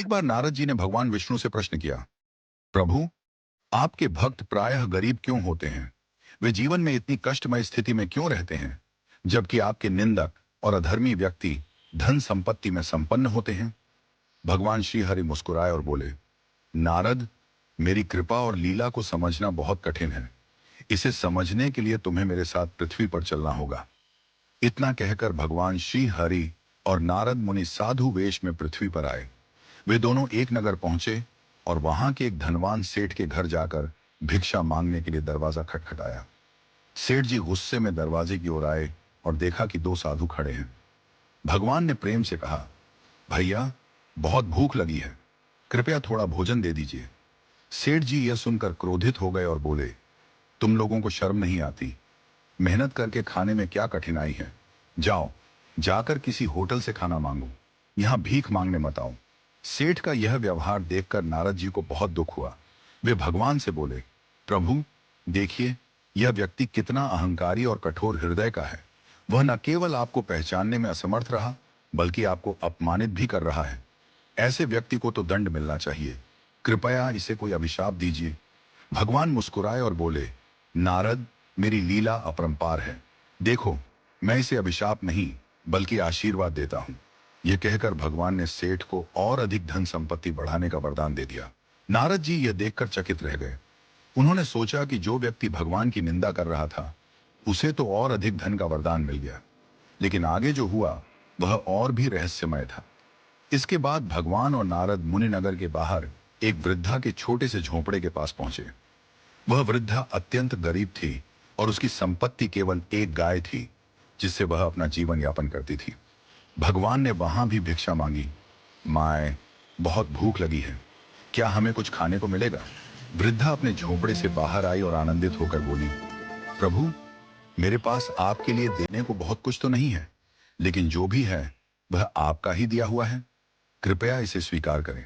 एक बार नारद जी ने भगवान विष्णु से प्रश्न किया, प्रभु, आपके भक्त प्रायः गरीब क्यों होते हैं? वे जीवन में इतनी कष्टमय स्थिति में क्यों रहते हैं, जबकि आपके निंदक और अधर्मी व्यक्ति धन संपत्ति में संपन्न होते हैं? भगवान श्री हरि मुस्कुराए और बोले, नारद, मेरी कृपा और लीला को समझना बहुत कठिन है। इसे समझने के लिए तुम्हें मेरे साथ पृथ्वी पर चलना होगा। इतना कहकर भगवान श्री हरि और नारद मुनि साधु वेश में पृथ्वी पर आए। वे दोनों एक नगर पहुंचे और वहां के एक धनवान सेठ के घर जाकर भिक्षा मांगने के लिए दरवाजा खटखटाया। सेठ जी गुस्से में दरवाजे की ओर आए और देखा कि दो साधु खड़े हैं। भगवान ने प्रेम से कहा, भैया, बहुत भूख लगी है, कृपया थोड़ा भोजन दे दीजिए। सेठ जी यह सुनकर क्रोधित हो गए और बोले, तुम लोगों को शर्म नहीं आती? मेहनत करके खाने में क्या कठिनाई है? जाओ, जाकर किसी होटल से खाना मांगो, यहां भीख मांगने मत आओ। सेठ का यह व्यवहार देखकर नारद जी को बहुत दुख हुआ। वे भगवान से बोले, प्रभु, देखिए, यह व्यक्ति कितना अहंकारी और कठोर हृदय का है। वह न केवल आपको पहचानने में असमर्थ रहा, बल्कि आपको अपमानित भी कर रहा है। ऐसे व्यक्ति को तो दंड मिलना चाहिए। कृपया इसे कोई अभिशाप दीजिए। भगवान मुस्कुराए और बोले, नारद, मेरी लीला अपरंपार है। देखो, मैं इसे अभिशाप नहीं, बल्कि आशीर्वाद देता हूं। यह कहकर भगवान ने सेठ को और अधिक धन संपत्ति बढ़ाने का वरदान दे दिया। नारद जी यह देखकर चकित रह गए। उन्होंने सोचा कि जो व्यक्ति भगवान की निंदा कर रहा था, उसे तो और अधिक धन का वरदान मिल गया, लेकिन आगे जो हुआ वह और भी रहस्यमय था। इसके बाद भगवान और नारद मुनि नगर के बाहर एक वृद्धा के छोटे से झोंपड़े के पास पहुंचे। वह वृद्धा अत्यंत गरीब थी और उसकी संपत्ति केवल एक गाय थी, जिससे वह अपना जीवन यापन करती थी। भगवान ने वहां भी भिक्षा मांगी। माए, बहुत भूख लगी है, क्या हमें कुछ खाने को मिलेगा? वृद्धा अपने झोंपड़े से बाहर आई और आनंदित होकर बोली, प्रभु, मेरे पास आपके लिए देने को बहुत कुछ तो नहीं है, लेकिन जो भी है वह आपका ही दिया हुआ है। कृपया इसे स्वीकार करें।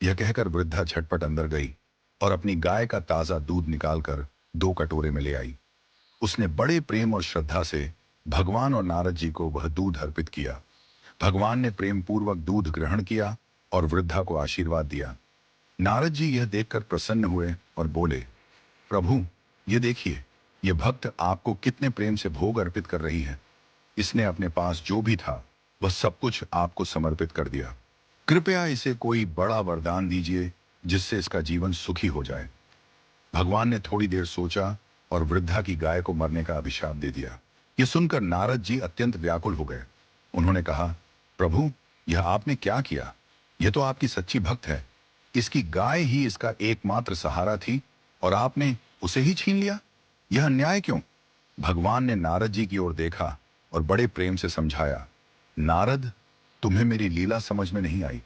यह कहकर वृद्धा झटपट अंदर गई और अपनी गाय का ताजा दूध निकालकर 2 कटोरे में ले आई। उसने बड़े प्रेम और श्रद्धा से भगवान और नारद जी को वह दूध अर्पित किया। भगवान ने प्रेम पूर्वक दूध ग्रहण किया और वृद्धा को आशीर्वाद दिया। नारद जी यह देखकर प्रसन्न हुए और बोले, प्रभु, ये देखिए, ये भक्त आपको कितने प्रेम से भोग अर्पित कर रही है। इसने अपने पास जो भी था वह सब कुछ आपको समर्पित कर दिया। कृपया इसे कोई बड़ा वरदान दीजिए, जिससे इसका जीवन सुखी हो जाए। भगवान ने थोड़ी देर सोचा और वृद्धा की गाय को मरने का अभिशाप दे दिया। यह सुनकर नारद जी अत्यंत व्याकुल हो गए। उन्होंने कहा, प्रभु, यह आपने क्या किया? यह तो आपकी सच्ची भक्त है। इसकी गाय ही इसका एकमात्र सहारा थी और आपने उसे ही छीन लिया। यह अन्याय क्यों? भगवान ने नारद जी की ओर देखा और बड़े प्रेम से समझाया, नारद, तुम्हें मेरी लीला समझ में नहीं आई।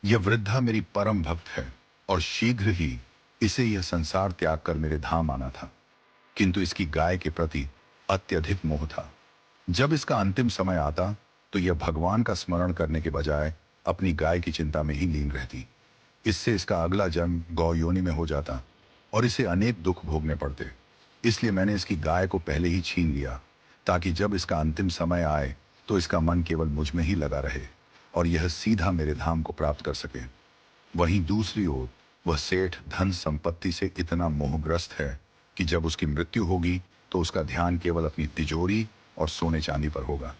यह वृद्धा मेरी परम भक्त है और शीघ्र ही इसे यह संसार त्याग कर मेरे धाम आना था, किंतु इसकी गाय के प्रति अत्यधिक मोह था। जब इसका अंतिम समय आता तो यह भगवान का स्मरण करने के बजाय अपनी गाय की चिंता में ही लीन रहती। इससे इसका अगला जन्म गौ योनि में हो जाता और इसे अनेक दुख भोगने पड़ते। इसलिए मैंने इसकी गाय को पहले ही छीन लिया, ताकि जब इसका अंतिम समय आए तो इसका मन केवल मुझ में ही लगा रहे और यह सीधा मेरे धाम को प्राप्त कर सके। वहीं दूसरी ओर वह सेठ धन संपत्ति से इतना मोहग्रस्त है कि जब उसकी मृत्यु होगी तो उसका ध्यान केवल अपनी तिजोरी और सोने चांदी पर होगा।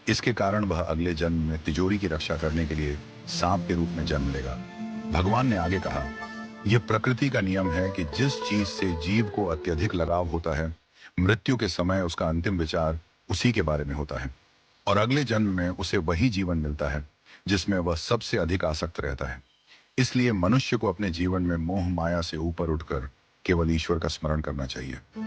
इसके कारण वह अगले जन्म में तिजोरी की रक्षा करने के लिए सांप के रूप में जन्म लेगा। भगवान ने आगे कहा, यह प्रकृति का नियम है कि जिस चीज से जीव को अत्यधिक लगाव होता है, मृत्यु के समय उसका अंतिम विचार उसी के बारे में होता है और अगले जन्म में उसे वही जीवन मिलता है जिसमें वह सबसे अधिक आसक्त रहता है। इसलिए मनुष्य को अपने जीवन में मोह माया से ऊपर उठकर केवल ईश्वर का स्मरण करना चाहिए।